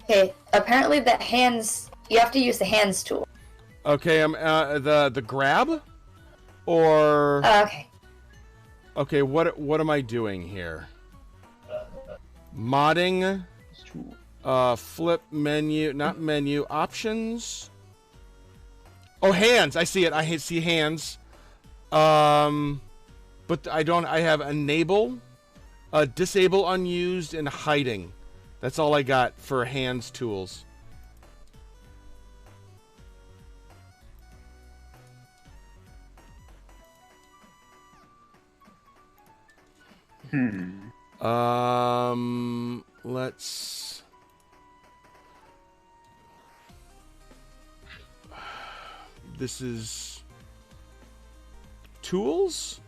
Okay, apparently the hands, you have to use the hands tool. Okay, the grab? Or... Okay. Okay, what am I doing here? Modding, flip menu, not menu, options. Oh, hands. I see it. I see hands. But I have enable, disable unused, and hiding. That's all I got for hands tools. Let's... This is... Tools?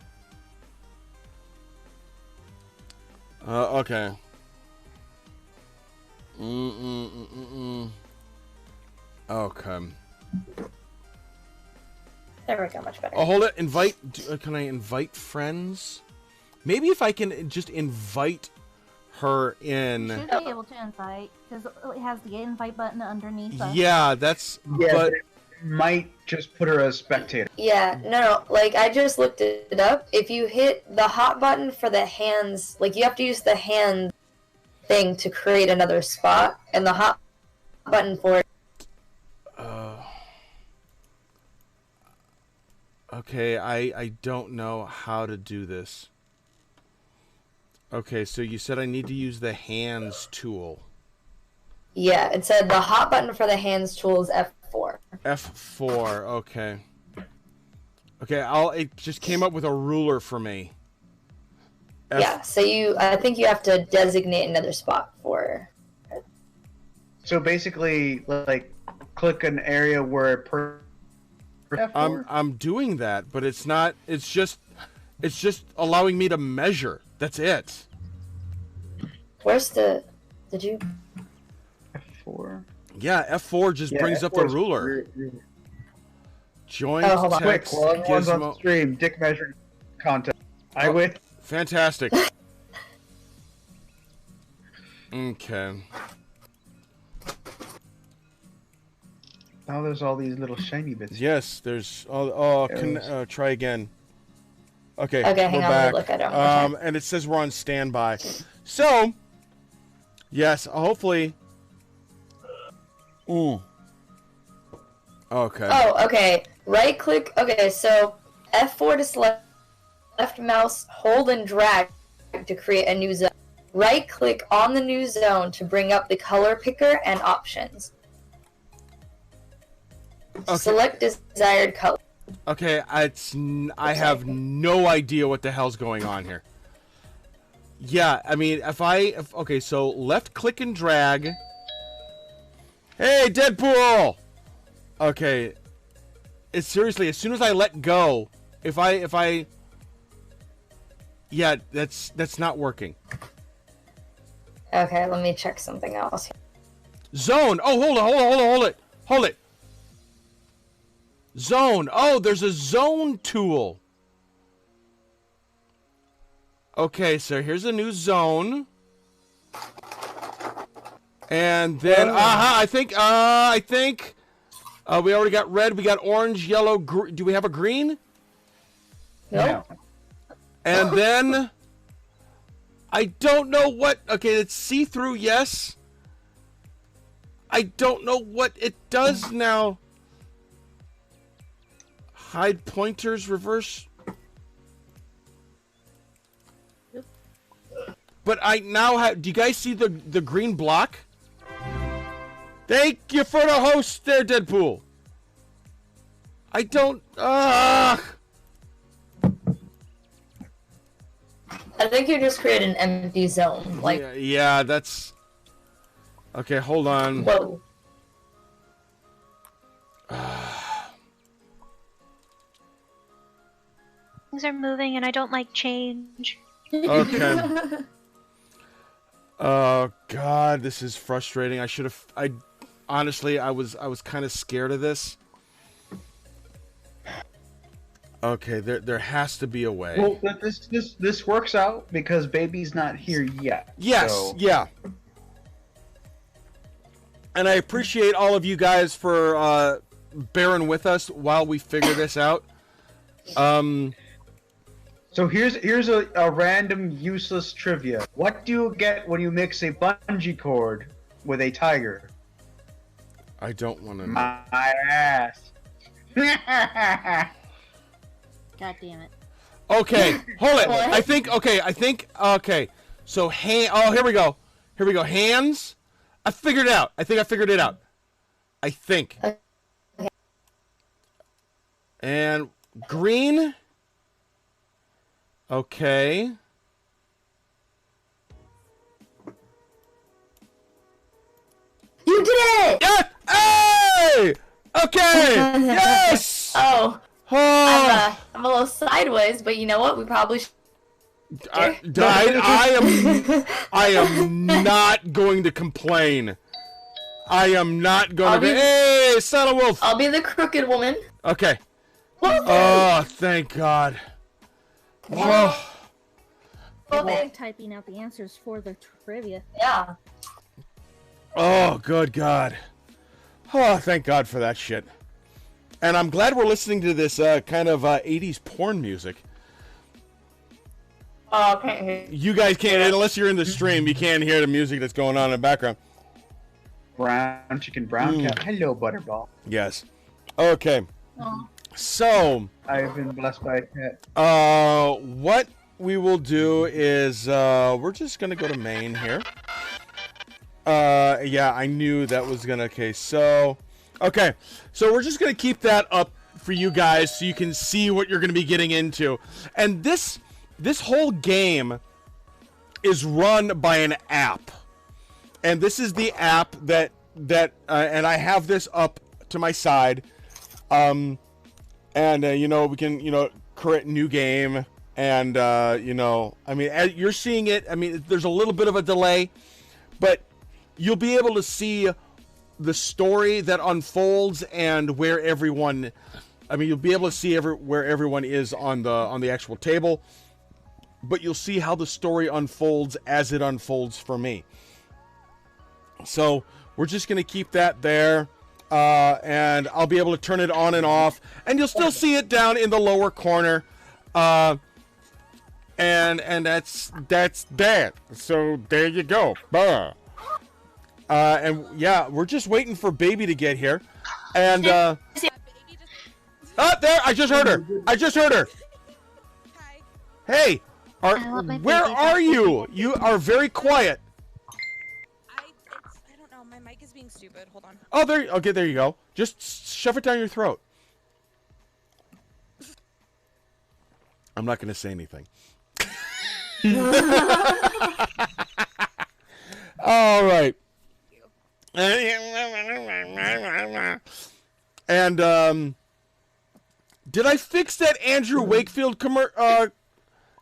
Okay. Okay. There we go, much better. Oh, hold it. Invite... Can I invite friends? Maybe if I can just invite her in. You should be able to invite, because it has the invite button underneath us. Yeah, that's... Yeah, but it might just put her as spectator. Yeah, no, like, I just looked it up. If you hit the hot button for the hands, like, you have to use the hand thing to create another spot, and the hot button for it. Okay, I don't know how to do this. Okay, so you said I need to use the hands tool. Yeah, it said the hot button for the hands tool is F4. F4, okay. Okay, it just came up with a ruler for me. Yeah, so I think you have to designate another spot for it. So basically, like, click an area where I'm doing that, but it's not. It's just allowing me to measure. That's it. Where's the? Did you? F4. Yeah, F4 just brings up the ruler. Joint hold on. Quick, text while everyone's on gizmo. stream, Dick measuring contest. I win. Fantastic. Okay. Now there's all these little shiny bits. Yes, there's. Try again. Okay, Okay, hang we're on, let back. me look at it one more time. And it says we're on standby. So, yes, hopefully. Ooh. Okay. Oh, okay. Right click. Okay, so F4 to select left mouse, hold and drag to create a new zone. Right click on the new zone to bring up the color picker and options. Okay. Select desired color. Okay, I have no idea what the hell's going on here. Yeah, I mean, okay, so left click and drag. Hey, Deadpool! Okay, it's seriously, as soon as I let go, if I, yeah, that's not working. Okay, let me check something else. Zone. Oh, hold it. Zone. Oh, there's a zone tool. Okay, so here's a new zone. And then, I think we already got red. We got orange, yellow. Do we have a green? No. And then, I don't know what. Okay, it's see-through. Yes. I don't know what it does now. Hide pointers, reverse. But I now have. Do you guys see the green block? Thank you for the host there, Deadpool. I don't. I think you just create an empty zone. Like. Yeah, that's. Okay, hold on. Whoa. Things are moving and I don't like change. Okay. Oh God, this is frustrating. Honestly, I was kind of scared of this. Okay, there has to be a way. Well, this works out because baby's not here yet. Yes, so. yeah. And I appreciate all of you guys for bearing with us while we figure this out. So here's a random useless trivia. What do you get when you mix a bungee cord with a tiger? I don't want to know. My ass. God damn it. Okay, hold it. I think. So oh, here we go. Hands. I figured it out. I figured it out. I think. And green. Okay. You did it! Yeah! Hey! Okay! Yes! Oh. Oh. I'm a little sideways, but you know what? We probably should. I am not going to complain. I am not going to. Hey, son of a wolf! I'll be the crooked woman. Okay. Well, Oh, thank God. Oh. I'm typing out the answers for the trivia. Yeah. Oh, good God. Oh, thank God for that shit. And I'm glad we're listening to this kind of 80s porn music. Oh, I can't hear you. You guys can't, unless you're in the stream, you can't hear the music that's going on in the background. Brown chicken, brown cat. Hello, Butterball. Yes. Okay. Oh. So, I've been blessed by a cat. what we will do is, we're just going to go to main here. Yeah, I knew that was going to, okay, so we're just going to keep that up for you guys so you can see what you're going to be getting into. And this whole game is run by an app. And this is the app that and I have this up to my side. And, you know, we can, you know, create new game. And, you know, I mean, as you're seeing it, I mean, there's a little bit of a delay. But you'll be able to see the story that unfolds and where everyone... I mean, you'll be able to see where everyone is on the actual table. But you'll see how the story unfolds as it unfolds for me. So, we're just going to keep that there. And I'll be able to turn it on and off. And you'll still see it down in the lower corner. And that's that. So, there you go. And yeah, we're just waiting for Baby to get here. And, oh, there! I just heard her! Hi. Hey! Where baby are you? You are very quiet. I don't know. My mic is being stupid. Hold on. Oh, okay, there you go. Just shove it down your throat. I'm not going to say anything. All right. And, did I fix that Andrew Wakefield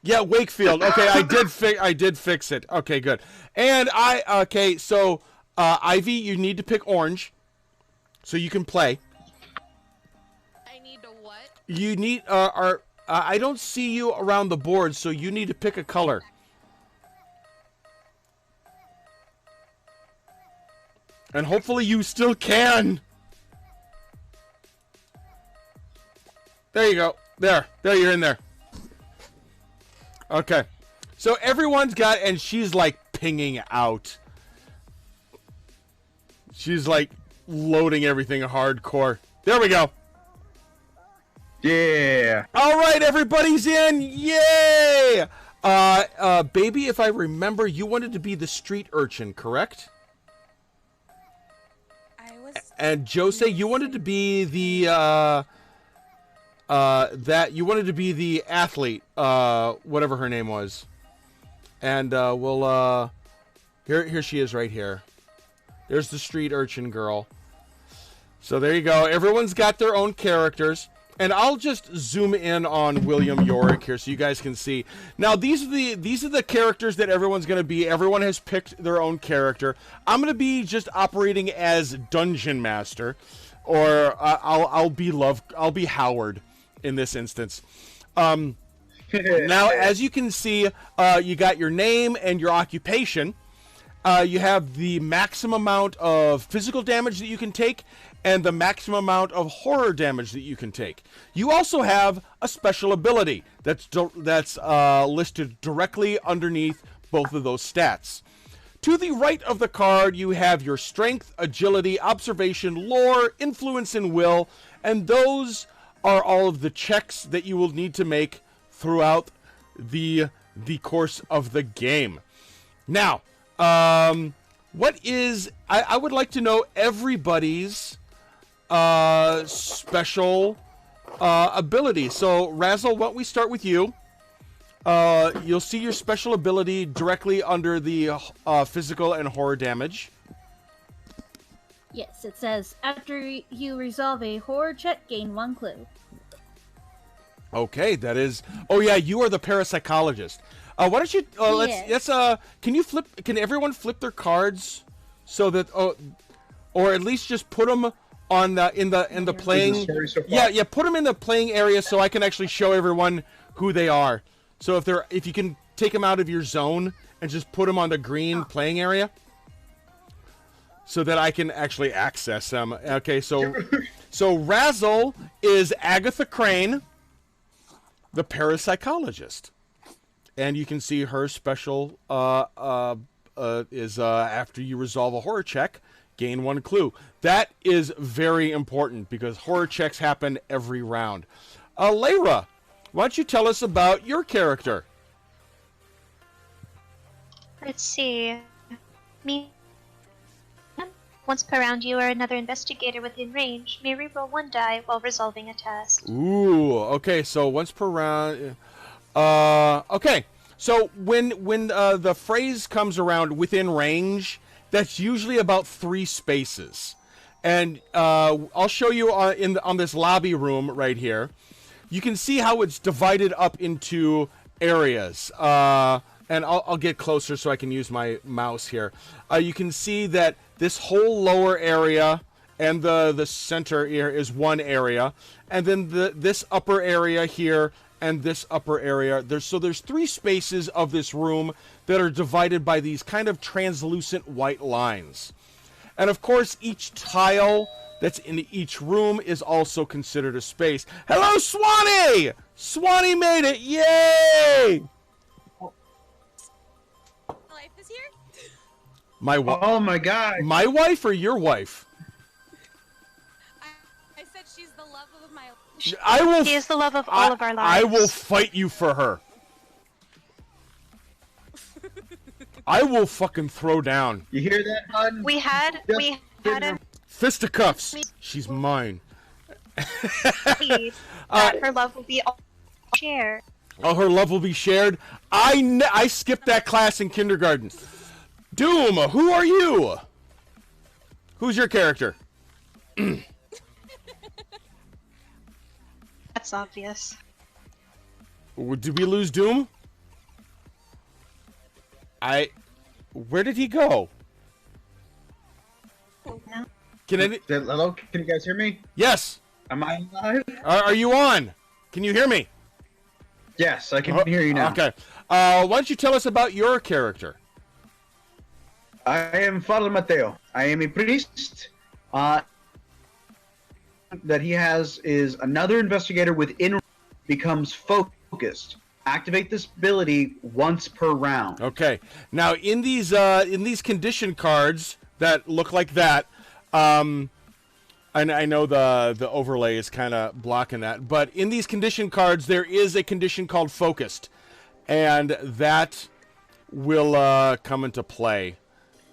yeah, Wakefield. Okay, I did fix it. Okay, good. And so, Ivy, you need to pick orange so you can play. I need to what? You need, I don't see you around the board, so you need to pick a color. And hopefully you still can. There you go. There, you're in there. Okay. So everyone's got, and she's like pinging out. She's like loading everything hardcore. There we go. Yeah. All right, everybody's in. Yay! Baby, if I remember, you wanted to be the street urchin, correct? I was. And Jose, you wanted to be the you wanted to be the athlete, whatever her name was. And we'll here she is right here. There's the street urchin girl. So there you go. Everyone's got their own characters. And I'll just zoom in on William Yorick here so you guys can see. Now these are the characters that everyone's going to be. Everyone has picked their own character. I'm going to be just operating as Dungeon Master, or I'll be Howard in this instance. Now, as you can see, you got your name and your occupation. you have the maximum amount of physical damage that you can take and the maximum amount of horror damage that you can take. You also have a special ability that's listed directly underneath both of those stats. To the right of the card, you have your strength, agility, observation, lore, influence, and will, and those are all of the checks that you will need to make throughout the course of the game. Now, what is... I would like to know everybody's special ability. So, Razzle, why don't we start with you? You'll see your special ability directly under the physical and horror damage. Yes, it says, after you resolve a horror check, gain 1 clue. Okay, that is... Oh, yeah, you are the parapsychologist. Why don't you... let's... Can you flip... Can everyone flip their cards so that... or at least just put them on the... in the playing... Yeah, put them in the playing area so I can actually show everyone who they are. So if you can take them out of your zone and just put them on the green playing area, so that I can actually access them. Okay, so Razzle is Agatha Crane, the parapsychologist, and you can see her special is after you resolve a horror check, gain 1 clue. That is very important because horror checks happen every round. Layra, why don't you tell us about your character? Let's see. Me. Once per round, you or another investigator within range may reroll 1 die while resolving a task. Ooh, okay, so once per round. Okay, so when the phrase comes around within range, that's usually about 3 spaces. And I'll show you on this lobby room right here. You can see how it's divided up into areas. And I'll get closer so I can use my mouse here. You can see that this whole lower area and the center here is one area. And then this upper area here and this upper area. There's 3 spaces of this room that are divided by these kind of translucent white lines. And of course, each tile that's in each room is also considered a space. Hello, Swanee! Swanee made it! Yay! Life is here? Oh my god! My wife or your wife? I said she's the love of my life. I will. She is the love of all of our lives. I will fight you for her. I will fucking throw down. You hear that, hon? We had a Fisticuffs. She's mine. need that her love will be all shared. Oh, her love will be shared. I skipped that class in kindergarten. Doom, who are you? Who's your character? That's obvious. Did we lose Doom? Where did he go? No. Hello? Can you guys hear me? Yes. Am I live? Are you on? Can you hear me? Yes, I can hear you now. Okay. Why don't you tell us about your character? I am Father Mateo. I am a priest. That he has is another investigator within becomes focused. Activate this ability once per round. Okay. Now in these condition cards that look like that, and I know the overlay is kind of blocking that, but in these condition cards there is a condition called focused, and that will come into play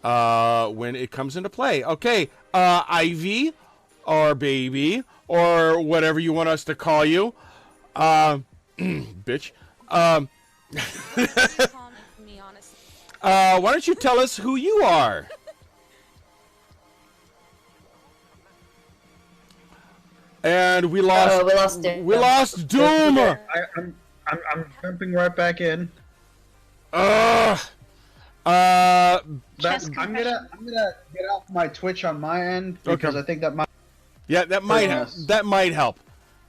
when it comes into play. Okay, Ivy or Baby or whatever you want us to call you, bitch. Calm me, honestly. Why don't you tell us who you are? And we lost. We lost Doom. We lost Doom. I'm jumping right back in. Ugh. I'm gonna get off my Twitch on my end because Okay. I think that might. Yeah, that might Yes. that might help.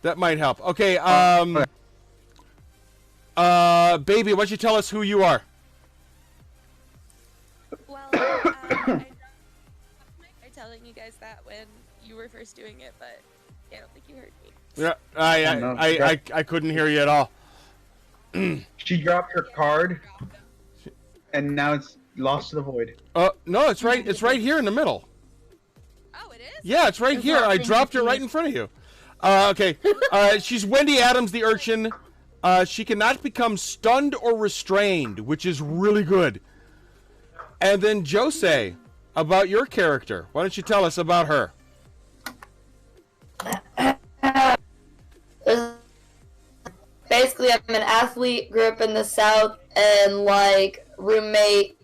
That might help. Okay. Baby, why don't you tell us who you are? Well, telling you guys that when you were first doing it, but I don't think you heard me. Yeah, I couldn't hear you at all. She dropped her card, and now it's lost to the void. No, it's right. It's right here in the middle. Oh, it is? Yeah, it's right here. I dropped it right in front of you. Okay. She's Wendy Adams, the urchin. She cannot become stunned or restrained, which is really good. And then Jose, about your character. Why don't you tell us about her? Basically, I'm an athlete, grew up in the South, and like roommate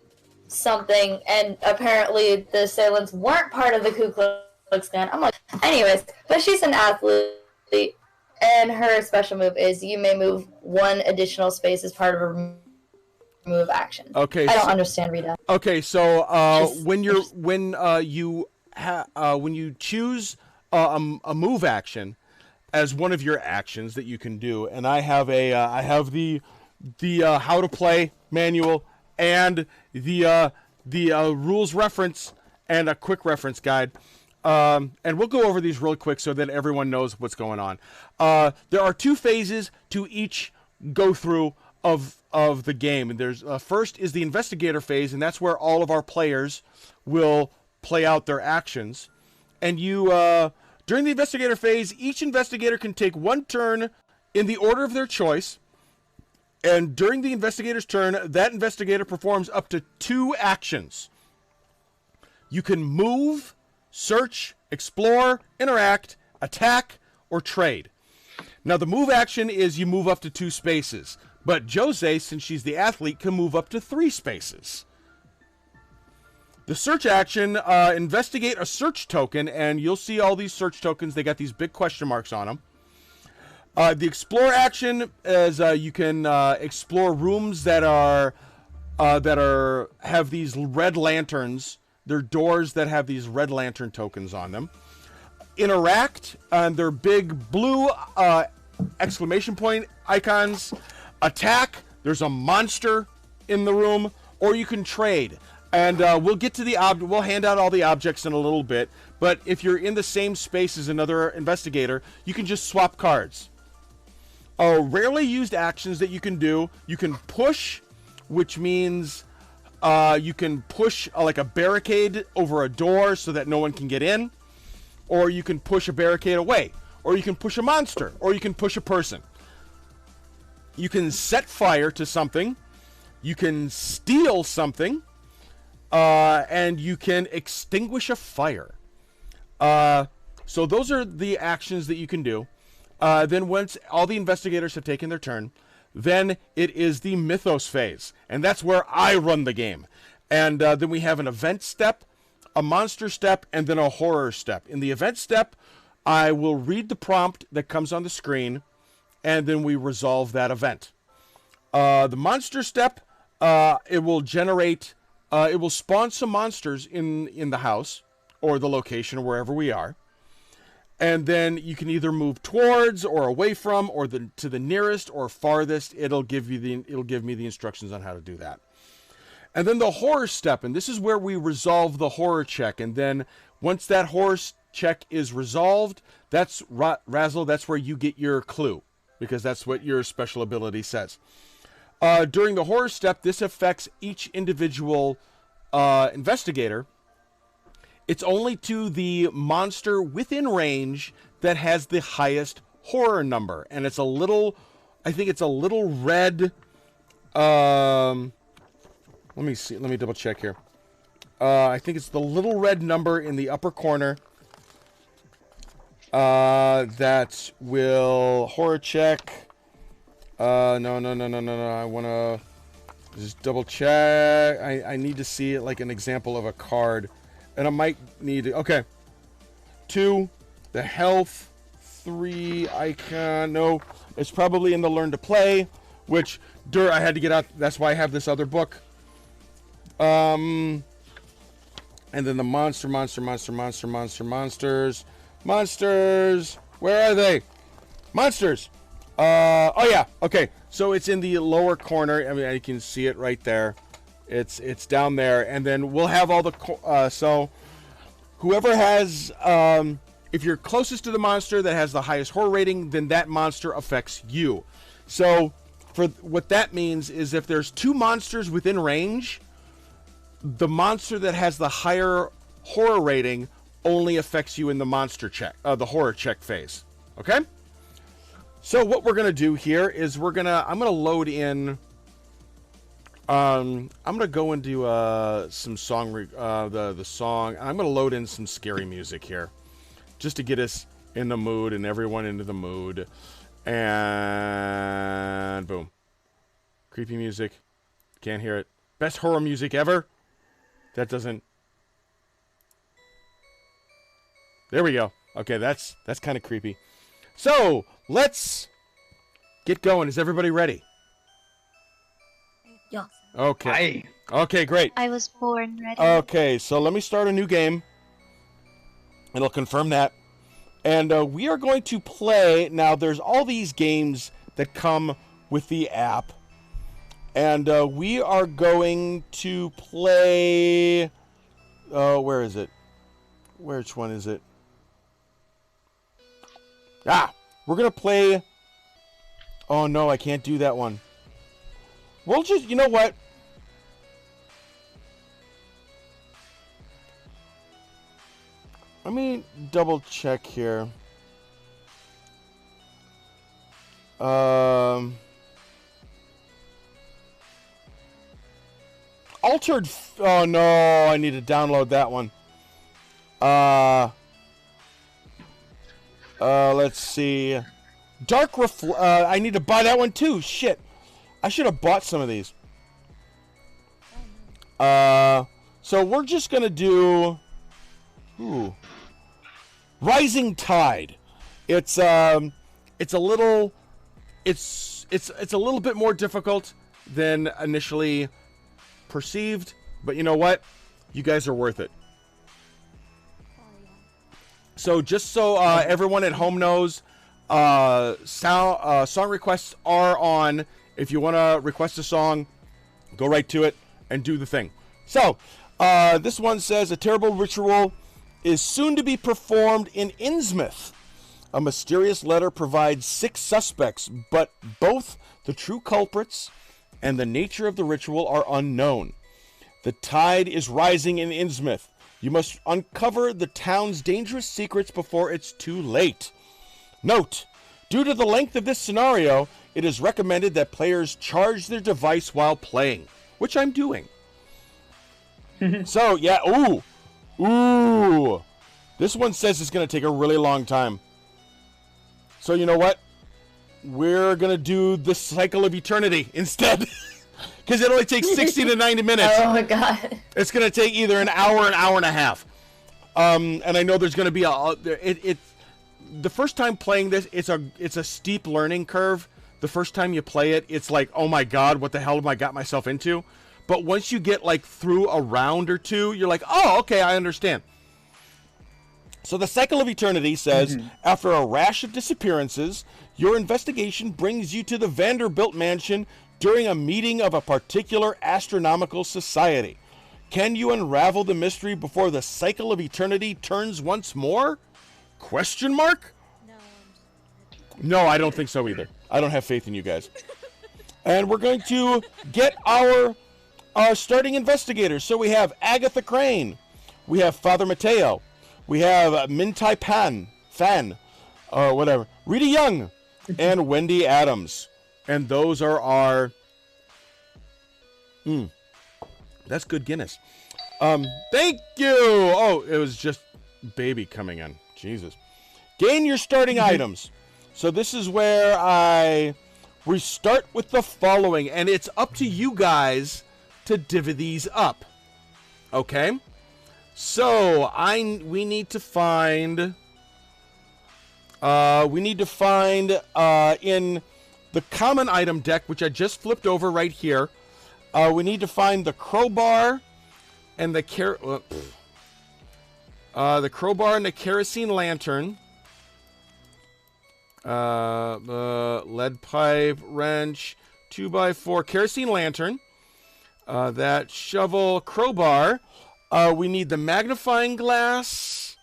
something, and apparently the assailants weren't part of the Ku Klux Klan. I'm like, anyways, but she's an athlete, and her special move is you may move one additional space as part of a move action. Okay, I don't understand, Rita. Okay, so when you choose a move action as one of your actions that you can do, and I have the how to play manual and the rules reference and a quick reference guide. And we'll go over these real quick so that everyone knows what's going on. There are 2 phases to each go through of the game, and there's first is the investigator phase, and that's where all of our players will play out their actions. And you during the investigator phase, each investigator can take 1 turn in the order of their choice. And during the investigator's turn, that investigator performs up to 2 actions. You can move, search, explore, interact, attack, or trade. Now, the move action is you move up to 2 spaces. But Jose, since she's the athlete, can move up to 3 spaces. The search action, investigate a search token, and you'll see all these search tokens. They got these big question marks on them. The explore action is you can explore rooms that have these red lanterns. They're doors that have these red lantern tokens on them. Interact, and they're big blue exclamation point icons. Attack, there's a monster in the room, or you can trade. And we'll get to we'll hand out all the objects in a little bit, but if you're in the same space as another investigator, you can just swap cards. Rarely used actions that you can do, you can push, which means you can push like a barricade over a door so that no one can get in, or you can push a barricade away, or you can push a monster, or you can push a person. You can set fire to something, you can steal something, and you can extinguish a fire. So those are the actions that you can do. Then once all the investigators have taken their turn, then it is the mythos phase, and that's where I run the game. And then we have an event step, a monster step, and then a horror step. In the event step, I will read the prompt that comes on the screen, and then we resolve that event. The monster step, it will generate, it will spawn some monsters in the house or the location or wherever we are. And then you can either move towards or away from or to the nearest or farthest. It'll give me the instructions on how to do that. And then the horror step, and this is where we resolve the horror check. And then once that horror check is resolved, that's Razzle, that's where you get your clue, because that's what your special ability says. During the horror step, this affects each individual investigator. It's only to the monster within range that has the highest horror number. And it's a little, I think it's a little red. Let me see. Let me double check here. I think it's the little red number in the upper corner. That will horror check. No. I want to just double check. I need to see it like an example of a card. And I might need to, okay. 2, the health. 3, icon. No, it's probably in the learn to play, which I had to get out. That's why I have this other book. And then the monsters. Monsters. Where are they? Monsters. Oh yeah. Okay. So it's in the lower corner. I mean, you can see it right there. It's down there, and then we'll have all the so whoever has if you're closest to the monster that has the highest horror rating, then that monster affects you. So for what that means is if there's 2 monsters within range, the monster that has the higher horror rating only affects you in the monster check, the horror check phase. Okay? So what we're gonna do here is I'm gonna load in. I'm gonna go into some song, the song. I'm gonna load in some scary music here, just to get us in the mood and everyone into the mood. And boom, creepy music. Can't hear it. Best horror music ever. That doesn't. There we go. Okay, that's kind of creepy. So let's get going. Is everybody ready? Yes. Okay. Okay, great. I was born ready. Okay, so let me start a new game. It'll confirm that. And we are going to play. Now, there's all these games that come with the app. And we are going to play. Where is it? Which one is it? We're going to play. Oh, no, I can't do that one. We'll just, you know what? Let me double check here. Altered. Oh no, I need to download that one. Let's see. I need to buy that one too. Shit. I should have bought some of these. So we're just gonna do. Ooh. Rising Tide. It's a little bit more difficult than initially perceived, but you know what? You guys are worth it. So just so everyone at home knows, song requests are on. If you want to request a song, go right to it and do the thing. So this one says a terrible ritual is soon to be performed in Innsmouth. A mysterious letter provides 6 suspects, but both the true culprits and the nature of the ritual are unknown. The tide is rising in Innsmouth. You must uncover the town's dangerous secrets before it's too late. Note, due to the length of this scenario, it is recommended that players charge their device while playing, which I'm doing. So, yeah, ooh, this one says it's going to take a really long time. So you know what? We're going to do the Cycle of Eternity instead. Because it only takes 60 to 90 minutes. Oh my god. It's going to take either an hour and a half. And I know there's going to be the first time playing this, it's a steep learning curve. The first time you play it, it's like, oh my god, what the hell have I got myself into? But once you get like through a round or two, you're like, oh, okay, I understand. So the Cycle of Eternity says, after a rash of disappearances, your investigation brings you to the Vanderbilt mansion during a meeting of a particular astronomical society. Can you unravel the mystery before the Cycle of Eternity turns once more? Question mark? No, I don't think so either. I don't have faith in you guys. And we're going to get our starting investigators. So we have Agatha Crane. We have Father Mateo. We have Mintai Fan, whatever. Rita Young and Wendy Adams. And those are our... That's good Guinness. Thank you! Oh, it was just baby coming in. Jesus. Gain your starting items. So this is where we start with the following. And it's up to you guys to divvy these up. Okay? So, we need to find in the common item deck, which I just flipped over right here. We need to find the crowbar and the crowbar and the kerosene lantern. Lead pipe, wrench, 2x4, kerosene lantern. That shovel, crowbar. We need the magnifying glass,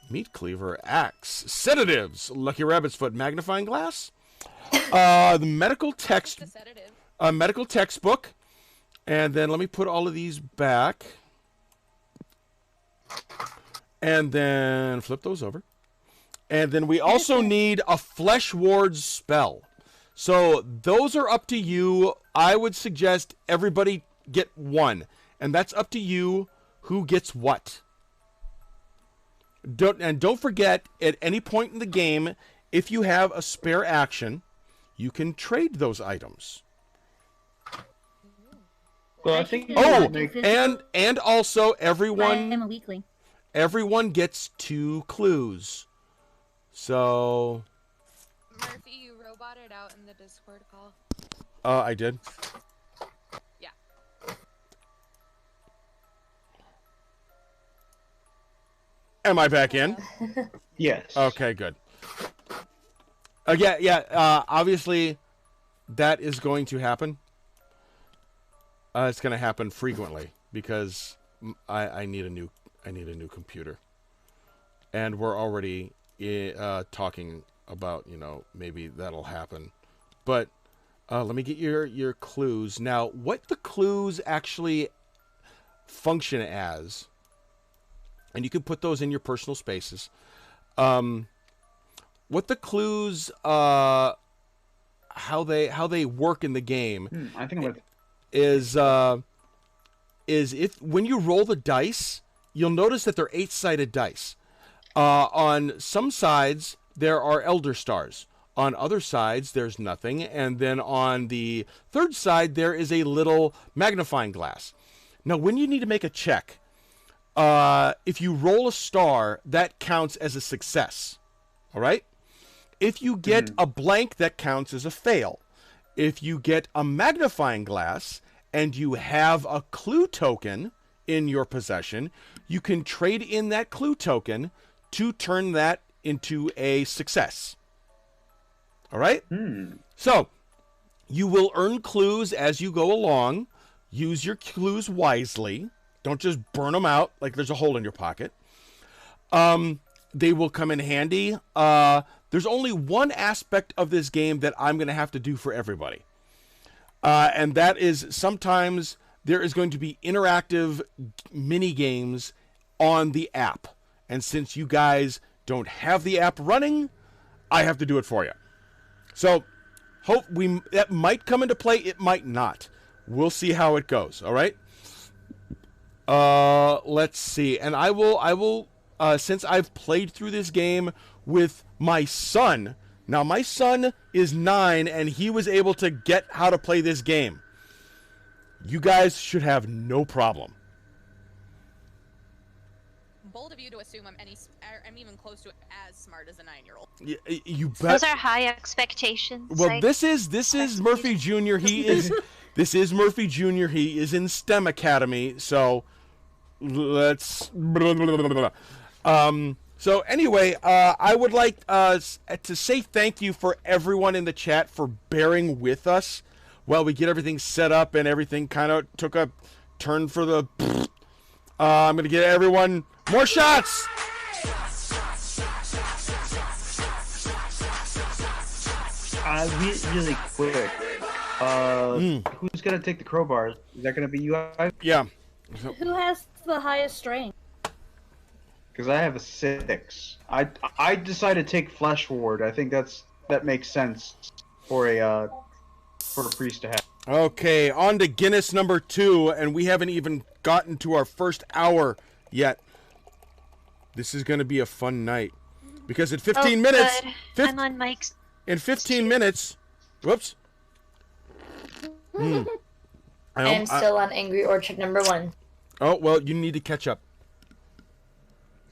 meat cleaver, axe, sedatives, Lucky Rabbit's foot, magnifying glass, the medical text, The sedative. medical textbook, and then let me put all of these back, and then flip those over, and then we also need a flesh ward spell. So those are up to you. I would suggest everybody get one, and that's up to you who gets what. Don't forget, at any point in the game, if you have a spare action, you can trade those items. Well, I think. Oh, and also I'm everyone a weakling. gets 2 clues. So Murphy, you roboted out in the Discord call. I did. Yeah. Am I back in? Yes. Okay, good. Yeah. Obviously, that is going to happen. It's going to happen frequently because I need a new computer, and we're already talking about maybe that'll happen. But let me get your clues now. What the clues actually function as, and you can put those in your personal spaces. What the clues, how they work in the game I think I'm gonna... is if when you roll the dice, you'll notice that they're 8-sided dice. On some sides there are elder stars. On other sides there's nothing, and then on the third side there is a little magnifying glass. Now, when you need to make a check, if you roll a star, that counts as a success. All right? If you get a blank, that counts as a fail. If you get a magnifying glass and you have a clue token in your possession, you can trade in that clue token to turn that into a success. All right? So, you will earn clues as you go along. Use your clues wisely. Don't just burn them out like there's a hole in your pocket. They will come in handy. There's only one aspect of this game that I'm going to have to do for everybody. And that is sometimes there is going to be interactive mini games on the app. And since you guys don't have the app running, I have to do it for you. So, that might come into play. It might not. We'll see how it goes. All right. Let's see. And I will. Since I've played through this game with my son. Now, my son is 9, and he was able to get how to play this game. You guys should have no problem. Bold of you to assume I'm even close to as smart as a 9-year-old. You bet. Those are high expectations. Well, this is Murphy Jr. This is Murphy Jr. He is in STEM Academy, so let's. So anyway, I would like to say thank you for everyone in the chat for bearing with us while we get everything set up and everything kind of took a turn for the. I'm gonna get everyone more shots. Really quick. Who's gonna take the crowbar? Is that gonna be you guys? Yeah. Who has the highest strength? Because I have a 6. I decided to take Flesh Ward. I think that makes sense for a priest to have. Okay, on to Guinness number 2, and we haven't even gotten to our first hour yet. This is going to be a fun night. Because in 15 minutes... Good. I'm on Mike's... In 15 minutes... Whoops. I'm still on Angry Orchard number 1. Oh, well, you need to catch up.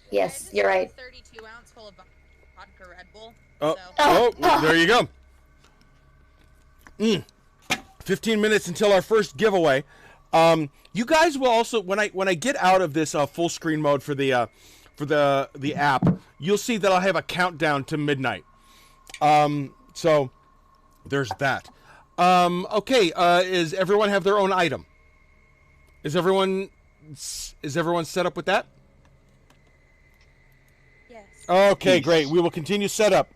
Yes, you're right. 32 ounce full of vodka Red Bull. There you go. 15 minutes until our first giveaway. You guys will also, when I get out of this full screen mode for the app, you'll see that I'll have a countdown to midnight. So there's that. Okay, is everyone have their own item? Is everyone set up with that? Yes. Okay, Yes. great. We will continue setup.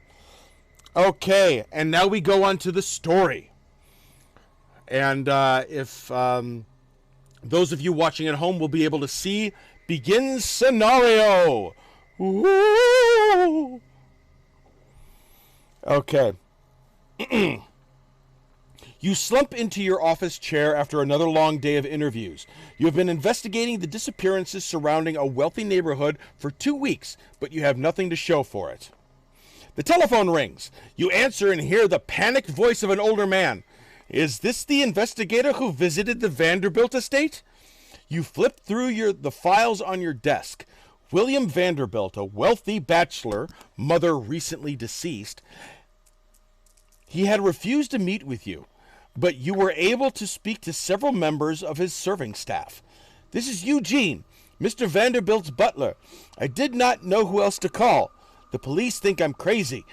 Okay, and now we go on to the story. And if those of you watching at home will be able to see, begin scenario. Woo! Okay. You slump into your office chair after another long day of interviews. You have been investigating the disappearances surrounding a wealthy neighborhood for 2 weeks, but you have nothing to show for it. The telephone rings. You answer and hear the panicked voice of an older man. Is this the investigator who visited the Vanderbilt estate? You flip through the files on your desk. William Vanderbilt, a wealthy bachelor, mother recently deceased, he had refused to meet with you, but you were able to speak to several members of his serving staff. This is Eugene, Mr. Vanderbilt's butler. I did not know who else to call. The police think I'm crazy.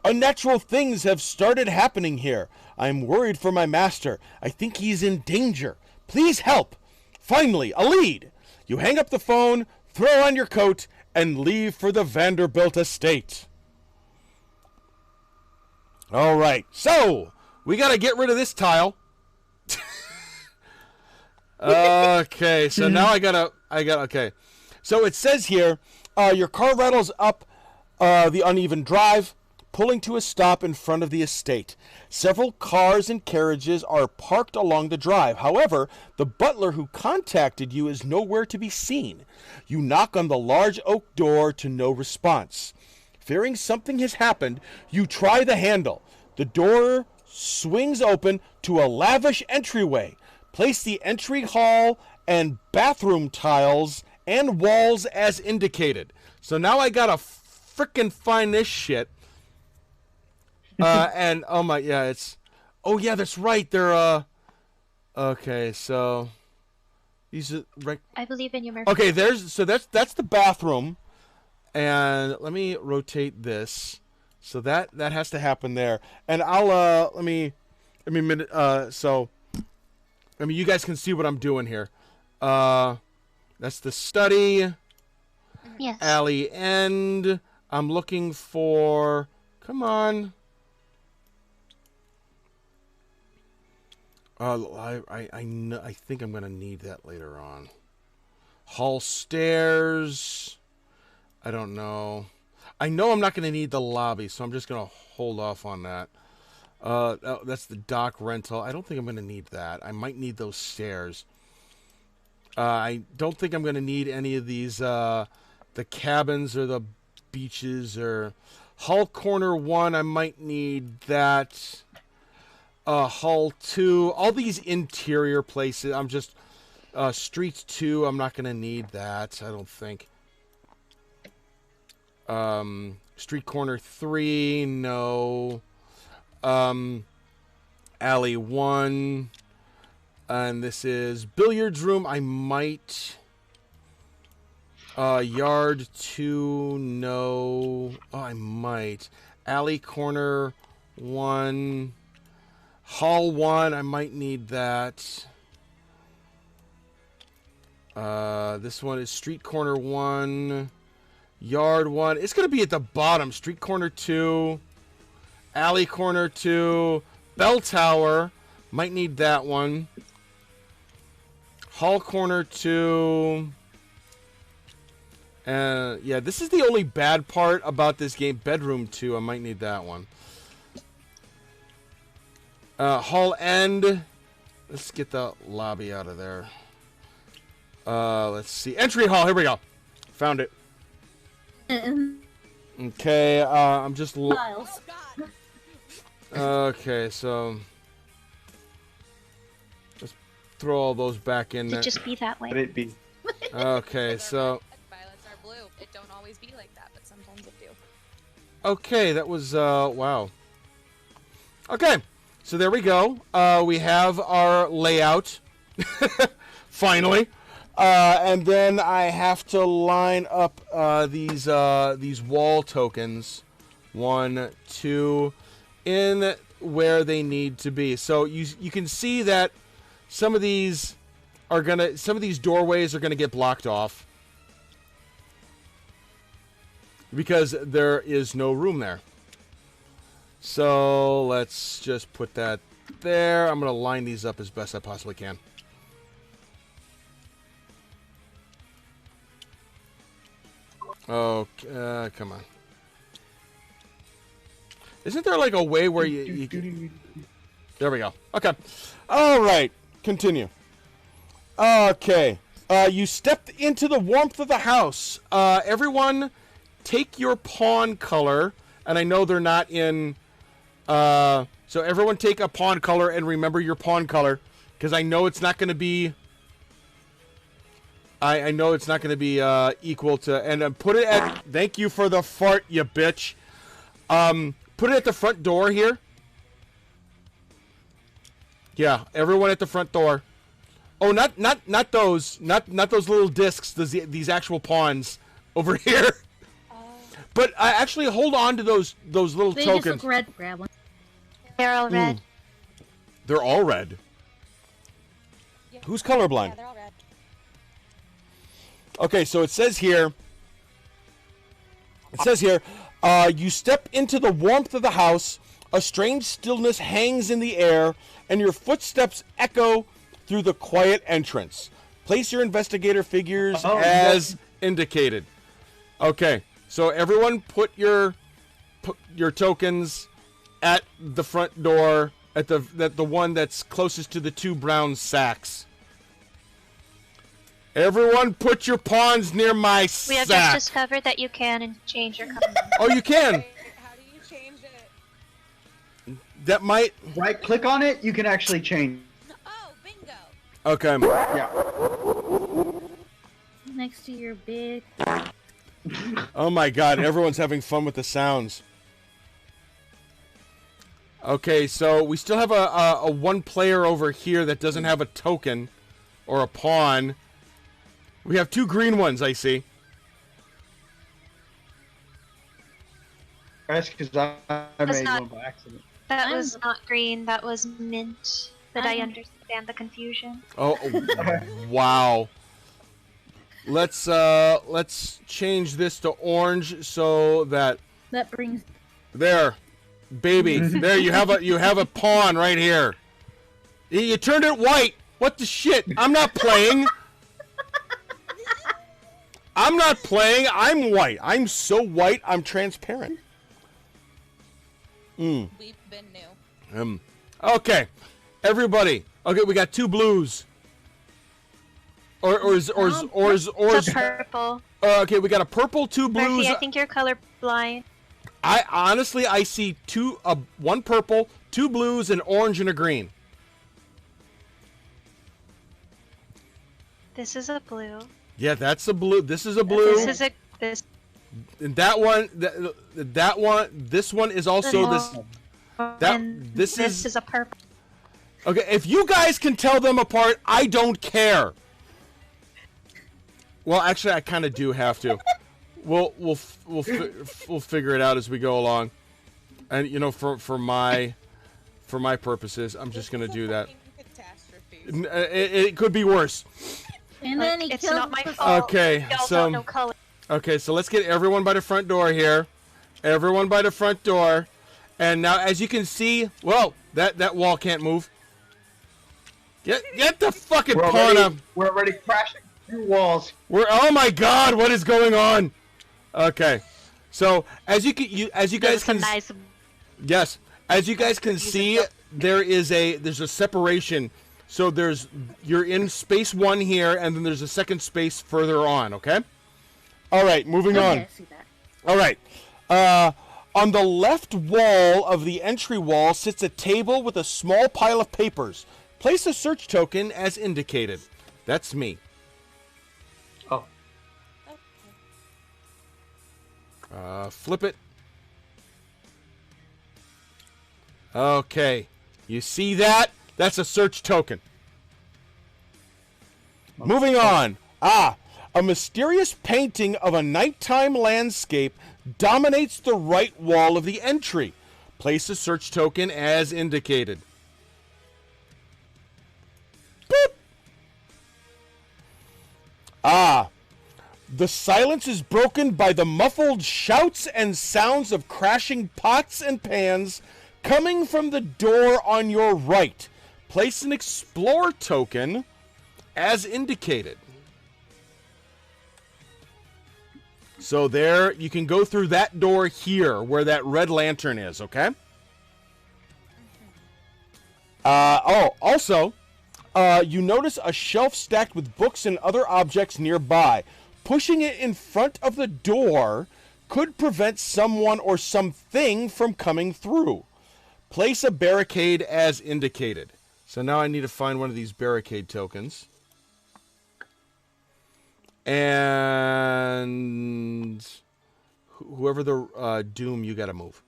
Unnatural things have started happening here. I'm worried for my master. I think he's in danger. Please help. Finally, a lead. You hang up the phone, throw on your coat, and leave for the Vanderbilt estate. All right, so we got to get rid of this tile. Okay, so now okay. So it says here, your car rattles up the uneven drive, pulling to a stop in front of the estate. Several cars and carriages are parked along the drive. However, the butler who contacted you is nowhere to be seen. You knock on the large oak door to no response. Fearing something has happened, you try the handle. The door swings open to a lavish entryway. Place the entry hall and bathroom tiles and walls as indicated. So now I gotta frickin' find this shit. And oh my, yeah, it's, oh yeah, that's right. They're okay, so these are right. I believe in you, Murphy. Okay, that's the bathroom, and let me rotate this, so that has to happen there, and I'll so you guys can see what I'm doing here. That's the study. Yes. Alley end. I'm looking for. Come on. I think I'm gonna need that later on. Hall stairs. I don't know. I know I'm not gonna need the lobby, so I'm just gonna hold off on that. That's the dock rental. I don't think I'm gonna need that. I might need those stairs. I don't think I'm gonna need any of these. The cabins or the beaches or Hull Corner 1. I might need that. Hull 2, all these interior places, I'm just, Streets 2, I'm not going to need that, I don't think. Street Corner 3, no. Alley 1, and this is Billiards Room, I might. Yard 2, no. Oh, I might. Alley Corner 1. Hall 1, I might need that. This one is Street Corner 1. Yard 1. It's going to be at the bottom. Street Corner 2. Alley Corner 2. Bell Tower. Might need that one. Hall Corner 2. Yeah, this is the only bad part about this game. Bedroom 2. I might need that one. Hall End. Let's get the lobby out of there. Let's see. Entry hall. Here we go. Found it. Okay. I'm just. Files. Oh, Okay, so let's throw all those back in God. there. It just be that way. Let it be. Okay, so Violets are blue. It don't always be like that, but sometimes it do. okay, that was wow. Okay. So there we go. We have our layout. Finally. And then I have to line up these wall tokens. 1, 2, in where they need to be. So you can see that some of these are gonna, some of these doorways are gonna get blocked off because there is no room there. So let's just put that there. I'm gonna line these up as best I possibly can. Okay, come on. Isn't there like a way where you there we go. Okay. All right. Continue. Okay. You stepped into the warmth of the house. Everyone, take your pawn color, and I know they're not in. So everyone, take a pawn color and remember your pawn color, because I know it's not going to be. I know it's not going to be equal to, and put it at. Thank you for the fart, you bitch. Put it at the front door here. Yeah, everyone at the front door. Oh, not those, not those little discs. These actual pawns over here. But actually, hold on to those little They tokens. just look red. Grab one. They're all red. They're all red. Yeah. Who's colorblind? Yeah, they're all red. Okay, so it says here. You step into the warmth of the house. A strange stillness hangs in the air, and your footsteps echo through the quiet entrance. Place your investigator figures as indicated. Okay, so everyone put your tokens at the front door, at the one that's closest to the two brown sacks. Everyone put your pawns near my sack. We have just discovered that you can change your color. Oh, you can. How do you change it? That might. Right click on it, you can actually change. Oh, bingo. Okay. Yeah. Next to your big. Oh my God! Everyone's having fun with the sounds. Okay, so we still have a one player over here that doesn't have a token or a pawn. We have two green ones, I see. That's because I That's made not- one by accident. That was not green, that was mint. But I understand the confusion. Oh, wow. Let's change this to orange so that That brings. there, baby, there you have a pawn right here. You turned it white. What the shit? I'm not playing. I'm not playing. I'm white. I'm so white. I'm transparent. We've been new. Okay, everybody. Okay, we got two blues. Or It's purple. okay, we got a purple, two blues. Murphy, I think you're colorblind. I honestly, I see one purple, two blues, an orange, and a green. This is a blue. Yeah, that's a blue. This is a blue. This. And that one, that one, this one is also this. This is a purple. Okay, if you guys can tell them apart, I don't care. Well, actually, I kind of do have to. We'll figure it out as we go along, and you know, for my purposes, I'm just gonna do that. It could be worse. And then he It's killed not my the- fault. Okay, Y'all so don't know color. okay, so let's get everyone by the front door here. Everyone by the front door, and now as you can see, well, that wall can't move. Get the fucking pawn up. We're already crashing through walls. Oh my God, what is going on? Okay, so as you guys can yes, as you guys can see, there's a separation. So you're in space 1 here, and then there's a second space further on. Okay. All right, moving on. I see that. All right. On the left wall of the entry wall sits a table with a small pile of papers. Place a search token as indicated. That's me. Oh. Flip it. Okay. You see that? That's a search token. Moving on. A mysterious painting of a nighttime landscape dominates the right wall of the entry. Place a search token as indicated. Boop. Ah. The silence is broken by the muffled shouts and sounds of crashing pots and pans coming from the door on your right. Place an explore token as indicated. So there, you can go through that door here where that red lantern is, okay? Also, you notice a shelf stacked with books and other objects nearby. Pushing it in front of the door could prevent someone or something from coming through. Place a barricade as indicated. So now I need to find one of these barricade tokens. And whoever the Doom, you gotta move.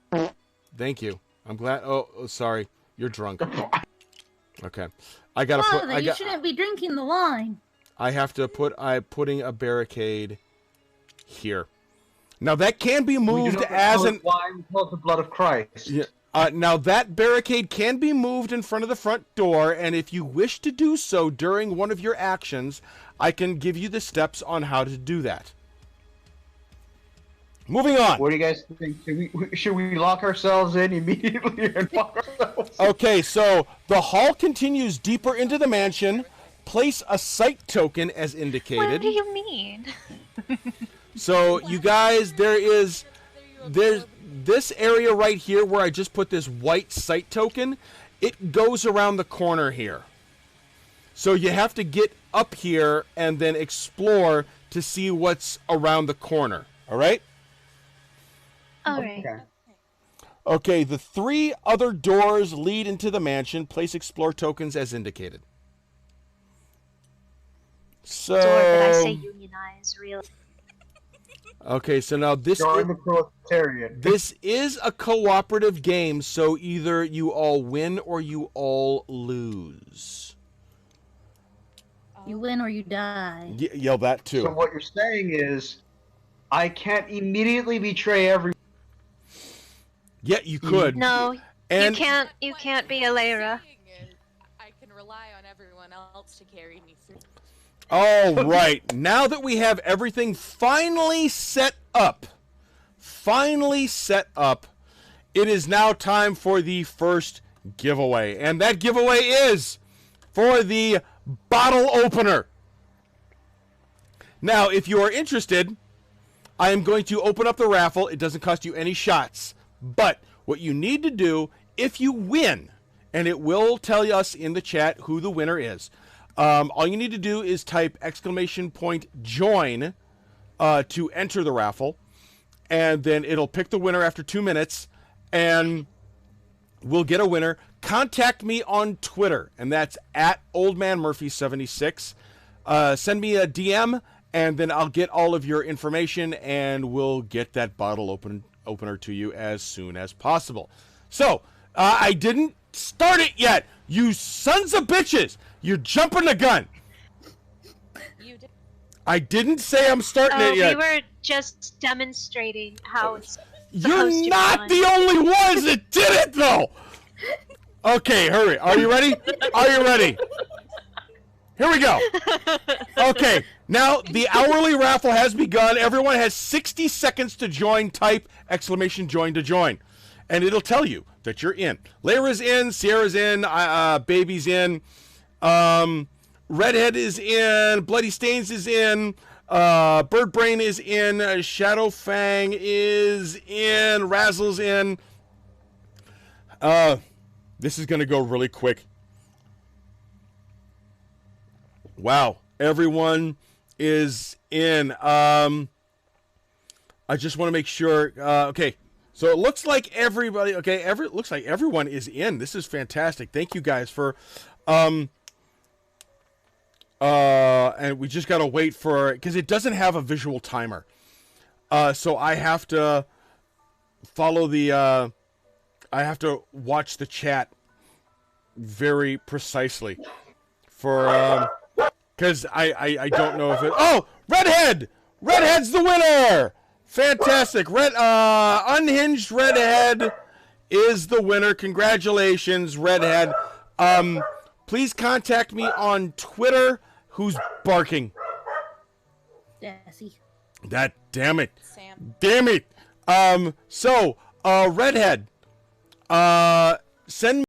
Thank you. I'm glad. Oh, sorry. You're drunk. Okay. I gotta put. You shouldn't be drinking the wine. I have to put. I'm putting a barricade here. Now that can be moved as an wine called the blood of Christ. Yeah. Now that barricade can be moved in front of the front door, and if you wish to do so during one of your actions, I can give you the steps on how to do that. Moving on. What do you guys think? Should we lock ourselves in immediately and lock ourselves? Okay, so the hall continues deeper into the mansion. Place a sight token as indicated. What do you mean? So you guys, there's this area right here where I just put this white sight token. It goes around the corner here. So you have to get up here and then explore to see what's around the corner. All right? All right. Okay, the 3 other doors lead into the mansion. Place explore tokens as indicated. So, Door that I say unionize, really. Okay, so now this is a cooperative game, so either you all win or you all lose. You win or you die. Yell that too. So what you're saying is, I can't immediately betray every. Yeah, you could. No, and you can't be a Lyra. I can rely on everyone else to carry me through. All right, now that we have everything finally set up, it is now time for the first giveaway. And that giveaway is for the bottle opener. Now, if you are interested, I am going to open up the raffle. It doesn't cost you any shots. But what you need to do, if you win, and it will tell us in the chat who the winner is, all you need to do is type !join to enter the raffle, and then it'll pick the winner after 2 minutes, and we'll get a winner. Contact me on Twitter, and that's @OldManMurphy76. Send me a DM, and then I'll get all of your information, and we'll get that bottle opener to you as soon as possible. So, I didn't start it yet, you sons of bitches! You're jumping the gun! You did. I didn't say I'm starting it yet. We were just demonstrating how it's You're supposed to not be the only ones that did it, though! Okay, hurry. Are you ready? Are you ready? Here we go. Okay, now the hourly raffle has begun. Everyone has 60 seconds to join. Type !join to join. And it'll tell you that you're in. Lyra's in, Sierra's in, Baby's in, Redhead is in, Bloody Stains is in, Birdbrain is in, Shadowfang is in, Razzle's in. This is going to go really quick. Wow, everyone is in. I just want to make sure. Okay, so it looks like everybody. Okay, looks like everyone is in. This is fantastic. Thank you guys for. And we just gotta wait for, because it doesn't have a visual timer. So I have to follow the. I have to watch the chat very precisely for. Because I don't know if it... Oh! Redhead! Redhead's the winner! Fantastic. Unhinged Redhead is the winner. Congratulations, Redhead. Please contact me on Twitter. Who's barking? Jesse. That damn it. Sam. Damn it. So, redhead. Send